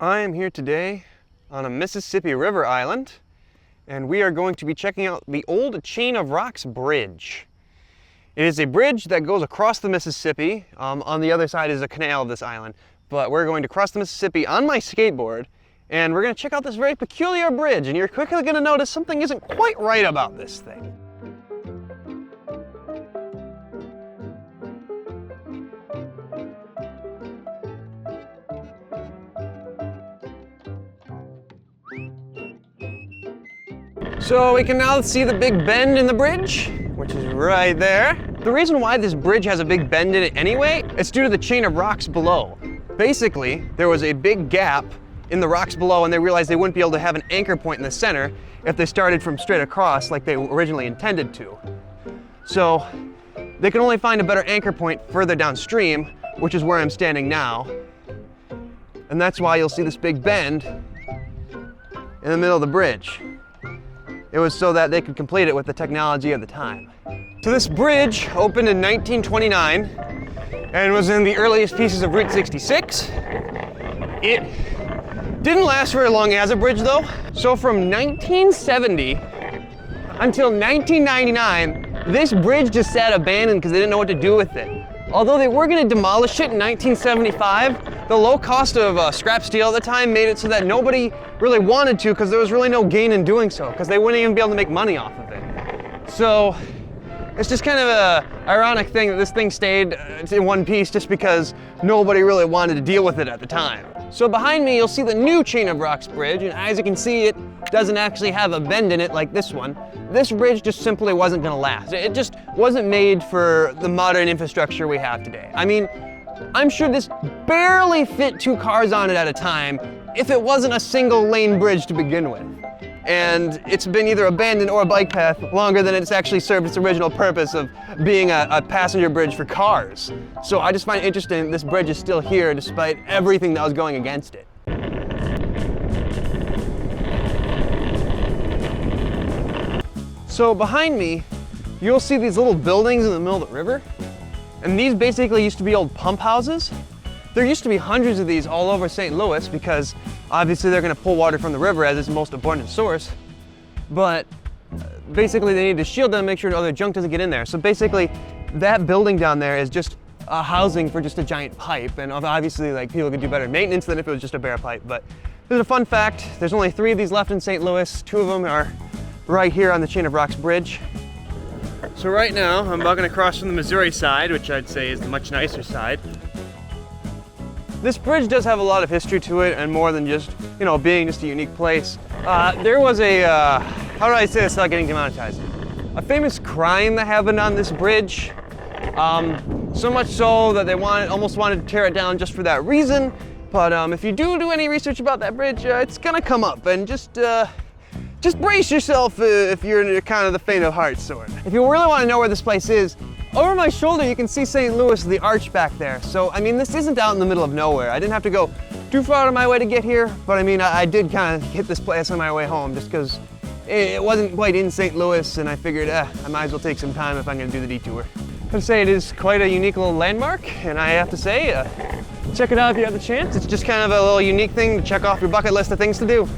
I am here today on a Mississippi River island, and we are going to be checking out the old Chain of Rocks Bridge. It is a bridge that goes across the Mississippi. On the other side is a canal of this island, but we're going to cross the Mississippi on my skateboard, and we're going to check out this very peculiar bridge, and you're quickly going to notice something isn't quite right about this thing. So we can now see the big bend in the bridge, which is right there. The reason why this bridge has a big bend in it anyway, it's due to the chain of rocks below. Basically, there was a big gap in the rocks below, and they realized they wouldn't be able to have an anchor point in the center if they started from straight across like they originally intended to. So they can only find a better anchor point further downstream, which is where I'm standing now. And that's why you'll see this big bend in the middle of the bridge. It was so that they could complete it with the technology of the time. So this bridge opened in 1929 and was in the earliest pieces of Route 66. It didn't last very long as a bridge though. So from 1970 until 1999, this bridge just sat abandoned because they didn't know what to do with it. Although they were going to demolish it in 1975, the low cost of scrap steel at the time made it so that nobody really wanted to, because there was really no gain in doing so, because they wouldn't even be able to make money off of it. So it's just kind of a ironic thing that this thing stayed in one piece just because nobody really wanted to deal with it at the time. So behind me, you'll see the new Chain of Rocks Bridge, and as you can see, it doesn't actually have a bend in it like this one. This bridge just simply wasn't gonna last. It just wasn't made for the modern infrastructure we have today. I mean, I'm sure this barely fit 2 cars on it at a time if it wasn't a single lane bridge to begin with. And it's been either abandoned or a bike path longer than it's actually served its original purpose of being a passenger bridge for cars. So I just find it interesting that this bridge is still here despite everything that was going against it. So behind me, you'll see these little buildings in the middle of the river. And these basically used to be old pump houses. There used to be hundreds of these all over St. Louis because obviously they're going to pull water from the river as its most abundant source. But basically they need to shield them, make sure no other junk doesn't get in there. So basically that building down there is just a housing for just a giant pipe. And obviously like people could do better maintenance than if it was just a bare pipe. But there's a fun fact, there's only 3 of these left in St. Louis. 2 of them are right here on the Chain of Rocks Bridge. So right now I'm about going to cross from the Missouri side, which I'd say is the much nicer side. This bridge does have a lot of history to it, and more than just, you know, being just a unique place. There was a, how do I say this without getting demonetized? A famous crime that happened on this bridge. So much so that they almost wanted to tear it down just for that reason. But if you do any research about that bridge, it's gonna come up, and just brace yourself if you're kind of the faint of heart sort. If you really want to know where this place is, over my shoulder you can see St. Louis, the arch back there. So I mean, this isn't out in the middle of nowhere. I didn't have to go too far out of my way to get here, but I mean, I did kind of hit this place on my way home just because it wasn't quite in St. Louis, and I figured I might as well take some time if I'm going to do the detour. I'd say it is quite a unique little landmark, and I have to say, check it out if you have the chance. It's just kind of a little unique thing to check off your bucket list of things to do.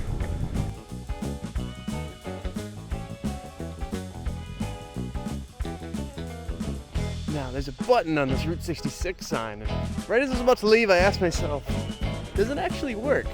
Now, there's a button on this Route 66 sign, and right as I was about to leave, I asked myself, does it actually work?